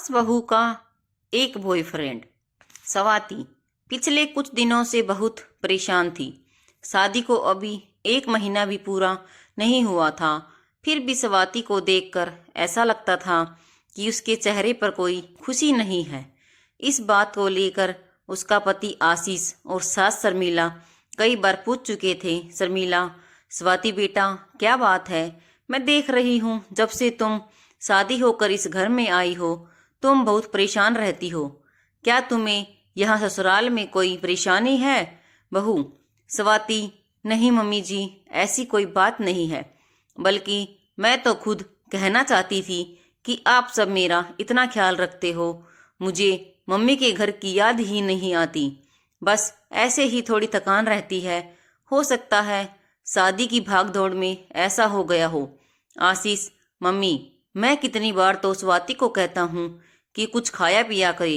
सास बहू का एक बॉयफ्रेंड। स्वाति पिछले कुछ दिनों से बहुत परेशान थी। शादी को अभी 1 महीना भी पूरा नहीं हुआ था, फिर भी स्वाति को देखकर ऐसा लगता था कि उसके चेहरे पर कोई खुशी नहीं है। इस बात को लेकर उसका पति आशीष और सास शर्मिला कई बार पूछ चुके थे। शर्मिला, स्वाति बेटा क्या बात है? मैं देख रही हूँ जब से तुम शादी होकर इस घर में आई हो तुम बहुत परेशान रहती हो। क्या तुम्हें यहाँ ससुराल में कोई परेशानी है? बहू स्वाति, नहीं मम्मी जी, ऐसी कोई बात नहीं है, बल्कि मैं तो खुद कहना चाहती थी कि आप सब मेरा इतना ख्याल रखते हो, मुझे मम्मी के घर की याद ही नहीं आती। बस ऐसे ही थोड़ी थकान रहती है, हो सकता है शादी की भागदौड़ में ऐसा हो गया हो। आशीष, मम्मी मैं कितनी बार तो स्वाति को कहता हूँ कि कुछ खाया पिया करे।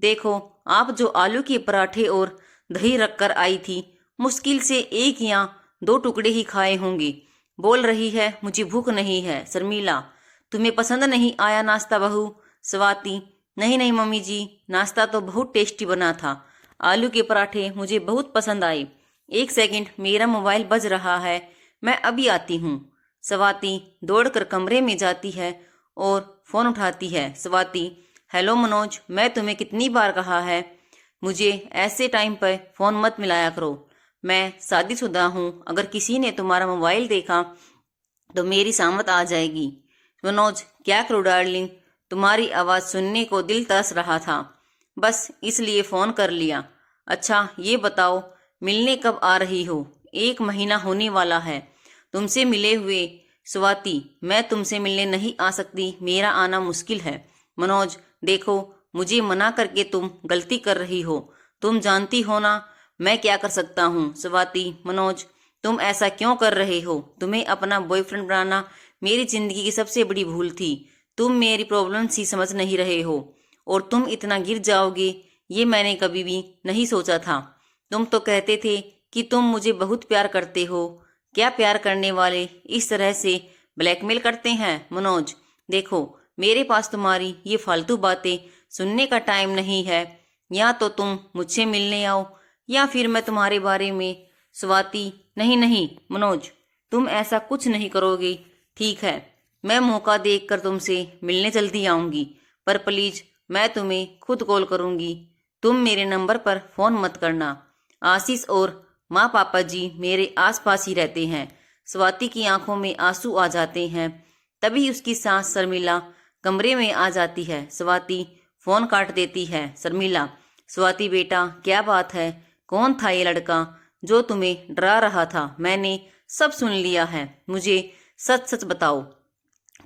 देखो आप जो आलू के पराठे और दही रखकर आई थी, मुश्किल से 1 या 2 टुकड़े ही खाए होंगे। बोल रही है मुझे भूख नहीं है। शर्मिला, तुम्हें पसंद नहीं आया नाश्ता? बहू स्वाति, नहीं नहीं मम्मी जी, नाश्ता तो बहुत टेस्टी बना था, आलू के पराठे मुझे बहुत पसंद आए। 1 सेकंड, मेरा मोबाइल बज रहा है, मैं अभी आती हूँ। स्वाति दौड़कर कमरे में जाती है और फोन उठाती है। स्वाति, हेलो मनोज, मैं तुम्हें कितनी बार कहा है मुझे ऐसे टाइम पर फोन मत मिलाया करो। मैं शादीशुदा हूँ, अगर किसी ने तुम्हारा मोबाइल देखा तो मेरी सामत आ जाएगी। मनोज, क्या करूँ डार्लिंग, तुम्हारी आवाज़ सुनने को दिल तरस रहा था, बस इसलिए फ़ोन कर लिया। अच्छा ये बताओ मिलने कब आ रही हो? 1 महीना होने वाला है तुमसे मिले हुए। स्वाति, मैं तुमसे मिलने नहीं आ सकती, मेरा आना मुश्किल है। मनोज, देखो मुझे मना करके तुम गलती कर रही हो, तुम जानती हो ना मैं क्या कर सकता हूँ। स्वाति, मनोज तुम ऐसा क्यों कर रहे हो? तुम्हें अपना बॉयफ्रेंड बनाना मेरी जिंदगी की सबसे बड़ी भूल थी। तुम मेरी प्रॉब्लम्स ही समझ नहीं रहे हो और तुम इतना गिर जाओगे ये मैंने कभी भी नहीं सोचा था। तुम तो कहते थे कि तुम मुझे बहुत प्यार करते हो। क्या प्यार करने वाले इस तरह से ब्लैकमेल करते हैं? मनोज, देखो मेरे पास तुम्हारी ये फालतू बातें सुनने का टाइम नहीं है, या तो तुम मुझसे मिलने आओ या फिर मैं तुम्हारे बारे में। स्वाति, नहीं नहीं मनोज, तुम ऐसा कुछ नहीं करोगे। ठीक है, मैं मौका देखकर तुमसे मिलने जल्दी आऊंगी, पर प्लीज मैं तुम्हें खुद कॉल करूंगी, तुम मेरे नंबर पर फोन मत करना। आशीष और माँ पापा जी मेरे आसपास ही रहते हैं। स्वाति की आंखों में आंसू आ जाते हैं। तभी उसकी सास शर्मिला कमरे में आ जाती है। स्वाति फोन काट देती है। शर्मिला, स्वाति बेटा क्या बात है? कौन था ये लड़का जो तुम्हें डरा रहा था? मैंने सब सुन लिया है, मुझे सच सच बताओ,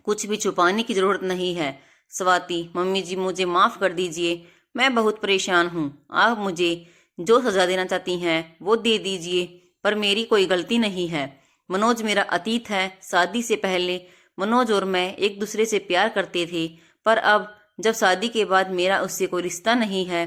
कुछ भी छुपाने की जरूरत नहीं है। स्वाति, मम्मी जी मुझे माफ कर दीजिए, मैं बहुत परेशान हूँ, आप मुझे जो सजा देना चाहती हैं वो दे दीजिए, पर मेरी कोई गलती नहीं है। मनोज मेरा अतीत है, शादी से पहले मनोज और मैं एक दूसरे से प्यार करते थे, पर अब जब शादी के बाद मेरा उससे कोई रिश्ता नहीं है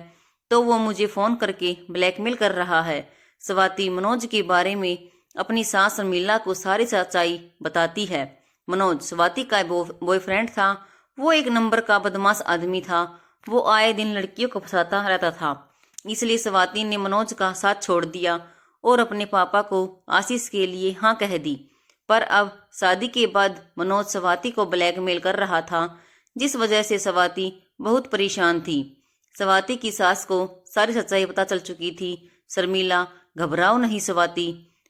तो वो मुझे फ़ोन करके ब्लैकमेल कर रहा है। स्वाति मनोज के बारे में अपनी सास शर्मिला को सारी सच्चाई बताती है। मनोज स्वाति का बॉयफ्रेंड था, वो 1 नंबर का बदमाश आदमी था, वो आए दिन लड़कियों को फंसाता रहता था, इसलिए स्वाति ने मनोज का साथ छोड़ दिया और अपने पापा को आशीष के लिए हाँ कह दी। पर अब शादी के बाद मनोज स्वाति को ब्लैकमेल कर रहा था, जिस वजह से स्वाति बहुत परेशान थी। स्वाति की सास को सारी सच्चाई पता चल चुकी थी। शर्मिला, घबराओ नहीं स्वाति,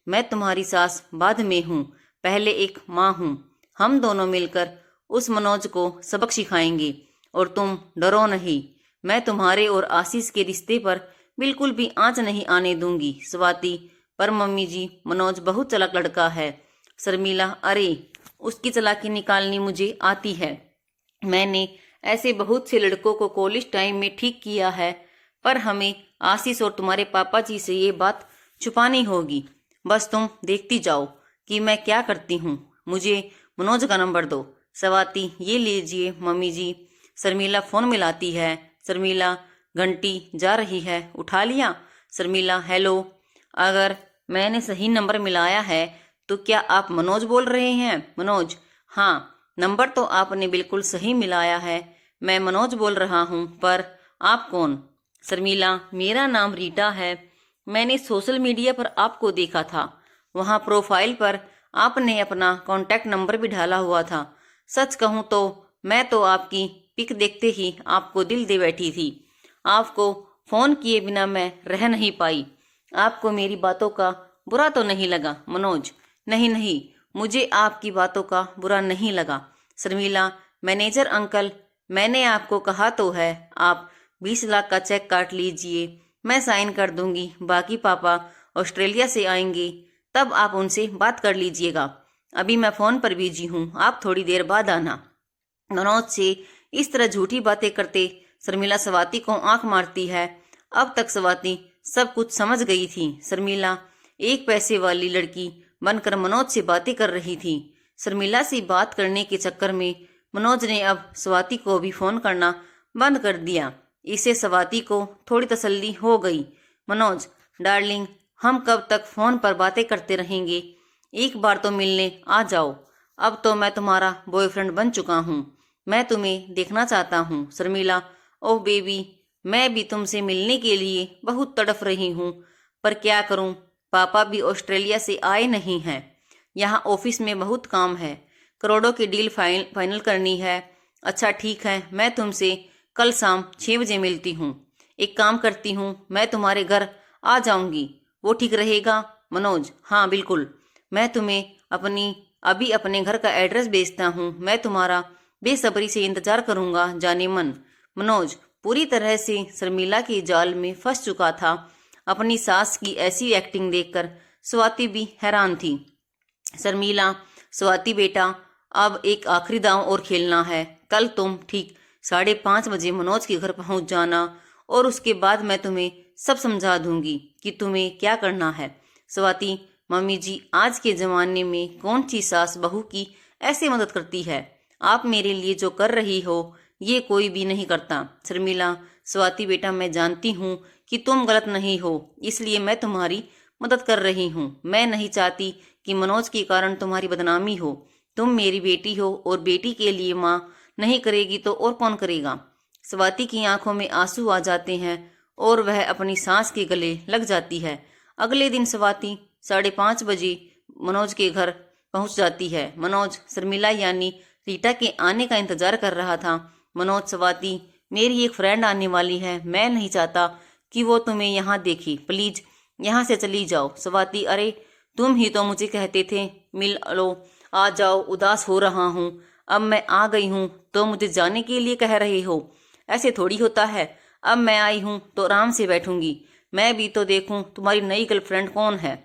मैं तुम्हारी सास बाद में हूँ, पहले एक माँ हूँ। हम दोनों मिलकर उस मनोज को सबक सिखाएंगे और तुम डरो नहीं, मैं तुम्हारे और आशीष के रिश्ते पर बिल्कुल भी आंच नहीं आने दूंगी। स्वाति, पर मम्मी जी मनोज बहुत चालाक लड़का है। शर्मिला, अरे उसकी चालाकी निकालनी मुझे आती है, मैंने ऐसे बहुत से लड़कों को कॉलेज टाइम में ठीक किया है, पर हमें आशीष और तुम्हारे पापा जी से ये बात छुपानी होगी। बस तुम देखती जाओ कि मैं क्या करती हूँ, मुझे मनोज का नंबर दो। स्वाति, ये लीजिए मम्मी जी। शर्मिला फोन मिलाती है। शर्मिला, घंटी जा रही है, उठा लिया। शर्मिला, हेलो, अगर मैंने सही नंबर मिलाया है तो क्या आप मनोज बोल रहे हैं? मनोज, हाँ, नंबर तो आपने बिल्कुल सही मिलाया है, मैं मनोज बोल रहा हूँ, पर आप कौन? शर्मिला, मेरा नाम रीटा है। मैंने सोशल मीडिया पर आपको देखा था। वहाँ प्रोफाइल पर आपने अपना कॉन्टैक्ट नंबर भी डाला हुआ था। सच कहूँ तो मैं तो आपकी पिक देखते ही आपको दिल दे बैठी थी। आपको फ़ोन किए बिना मैं रह नहीं पाई। आपको मेरी बातों का बुरा तो नहीं लगा मनोज? नहीं नहीं, मुझे आपकी बातों का बुरा नहीं लगा। शर्मिला, मैनेजर अंकल, मैंने आपको कहा तो है, आप 20 लाख का चेक काट लीजिए, मैं साइन कर दूंगी। बाकी पापा ऑस्ट्रेलिया से आएंगे, तब आप उनसे बात कर लीजिएगा। अभी मैं फ़ोन पर बिजी हूँ, आप थोड़ी देर बाद आना। मनोज से इस तरह झूठी बातें करते शर्मिला स्वाति को आंख मारती है। अब तक स्वाति सब कुछ समझ गई थी। शर्मिला एक पैसे वाली लड़की बनकर मनोज से बातें कर रही थी। शर्मिला से बात करने के चक्कर में मनोज ने अब स्वाति को भी फोन करना बंद कर दिया। इससे स्वाति को थोड़ी तसल्ली हो गई। मनोज डार्लिंग, हम कब तक फोन पर बातें करते रहेंगे? एक बार तो मिलने आ जाओ। अब तो मैं तुम्हारा बॉयफ्रेंड बन चुका हूँ, मैं तुम्हें देखना चाहता हूँ। शर्मिला, ओह बेबी, मैं भी तुमसे मिलने के लिए बहुत तड़फ रही हूँ, पर क्या करूँ, पापा भी ऑस्ट्रेलिया से आए नहीं हैं। यहाँ ऑफिस में बहुत काम है, करोड़ों की डील फाइनल करनी है। अच्छा ठीक है, मैं तुमसे कल शाम 6 बजे मिलती हूँ। एक काम करती हूँ, मैं तुम्हारे घर आ जाऊँगी, वो ठीक रहेगा? मनोज, हाँ बिल्कुल, मैं तुम्हें अभी अपने घर का एड्रेस भेजता हूँ। मैं तुम्हारा बेसब्री से इंतजार करूँगा जाने मन। मनोज पूरी तरह से शर्मिला के जाल में फंस चुका था। अपनी सास की ऐसी एक्टिंग देखकर स्वाति भी हैरान थी। शर्मिला, स्वाति बेटा, अब एक आखिरी दांव और खेलना है। कल तुम ठीक 5:30 बजे मनोज के घर पहुंच जाना, और उसके बाद मैं तुम्हें सब समझा दूंगी कि तुम्हें क्या करना है। स्वाति, मम्मी जी, आज के ज़माने में कौन सी सास बहू की ऐसे मदद करती है? आप मेरे लिए जो कर रही हो ये कोई भी नहीं करता। शर्मिला, स्वाति बेटा, मैं जानती हूँ कि तुम गलत नहीं हो, इसलिए मैं तुम्हारी मदद कर रही हूँ। मैं नहीं चाहती कि मनोज के कारण तुम्हारी बदनामी हो। तुम मेरी बेटी हो, और बेटी के लिए माँ नहीं करेगी तो और कौन करेगा? स्वाति की आंखों में आंसू आ जाते हैं और वह अपनी सांस के गले लग जाती है। अगले दिन स्वाति 5:30 बजे मनोज के घर पहुंच जाती है। मनोज शर्मिला यानी रीटा के आने का इंतजार कर रहा था। मनोज, स्वाति, मेरी एक फ्रेंड आने वाली है, मैं नहीं चाहता कि वो तुम्हें यहाँ देखे, प्लीज यहाँ से चली जाओ। स्वाति, अरे तुम ही तो मुझे कहते थे मिल लो, आ जाओ, उदास हो रहा हूँ, अब मैं आ गई हूँ तो मुझे जाने के लिए कह रहे हो? ऐसे थोड़ी होता है, अब मैं आई हूँ तो आराम से बैठूंगी, मैं भी तो देखूं तुम्हारी नई गर्लफ्रेंड कौन है।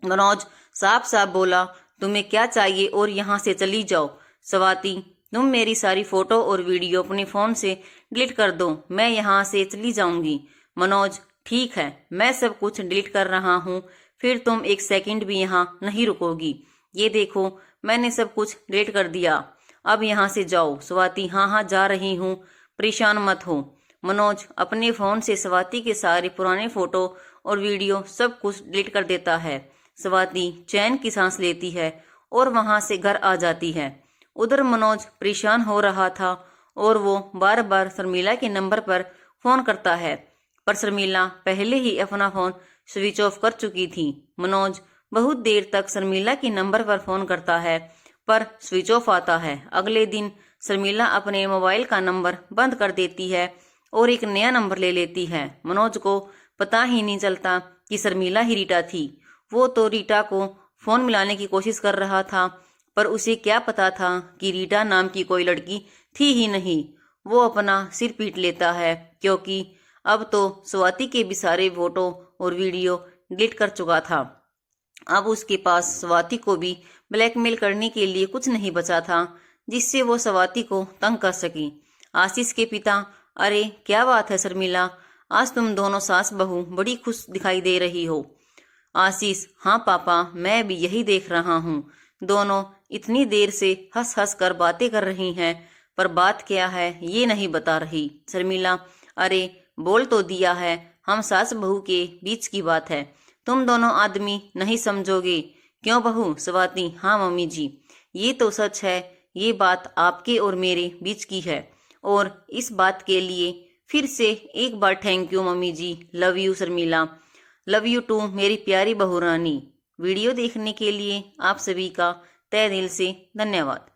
मनोज साफ साफ बोला, तुम्हें क्या चाहिए और यहाँ से चली जाओ। स्वाति, तुम मेरी सारी फोटो और वीडियो अपने फ़ोन से डिलीट कर दो, मैं यहाँ से चली जाऊंगी। मनोज, ठीक है, मैं सब कुछ डिलीट कर रहा हूँ, फिर तुम एक सेकंड भी यहाँ नहीं रुकोगी। ये देखो, मैंने सब कुछ डिलीट कर दिया, अब यहाँ से जाओ। स्वाति, हाँ हाँ जा रही हूँ, परेशान मत हो। मनोज अपने फ़ोन से स्वाति के सारे पुराने फ़ोटो और वीडियो सब कुछ डिलीट कर देता है। स्वाति चैन की सांस लेती है और वहाँ से घर आ जाती है। उधर मनोज परेशान हो रहा था और वो बार बार शर्मिला के नंबर पर फ़ोन करता है, पर शर्मिला पहले ही अपना फ़ोन स्विच ऑफ कर चुकी थी। मनोज बहुत देर तक शर्मिला के नंबर पर फ़ोन करता है, पर स्विच ऑफ आता है। अगले दिन शर्मिला अपने मोबाइल का नंबर बंद कर देती है और एक नया नंबर ले लेती है। मनोज को पता ही नहीं चलता कि शर्मिला ही रीटा थी। वो तो रीटा को फ़ोन मिलाने की कोशिश कर रहा था, पर उसे क्या पता था कि रीटा नाम की कोई लड़की थी ही नहीं। वो अपना सिर पीट लेता है, क्योंकि अब तो स्वाति के भी सारे फोटो और वीडियो डिलीट कर चुका था। अब उसके पास स्वाति को भी ब्लैकमेल करने के लिए कुछ नहीं बचा था जिससे वो स्वाति को तंग कर सकी। आशीष के पिता, अरे क्या बात है शर्मिला, आज तुम दोनों सास बहू बड़ी खुश दिखाई दे रही हो। आशीष, हाँ पापा, मैं भी यही देख रहा हूँ, दोनों इतनी देर से हंस हंस कर बातें कर रही हैं, पर बात क्या है ये नहीं बता रही। शर्मिला, अरे बोल तो दिया है, हम सास बहू के बीच की बात है, तुम दोनों आदमी नहीं समझोगे क्यों बहू? स्वाति, हाँ मम्मी जी, ये तो सच है, ये बात आपके और मेरे बीच की है और इस बात के लिए फिर से एक बार thank you mummy ji. Love you Sharmila. Love you too मेरी प्यारी बहू रानी। वीडियो देखने के लिए आप सभी का तहे दिल से धन्यवाद।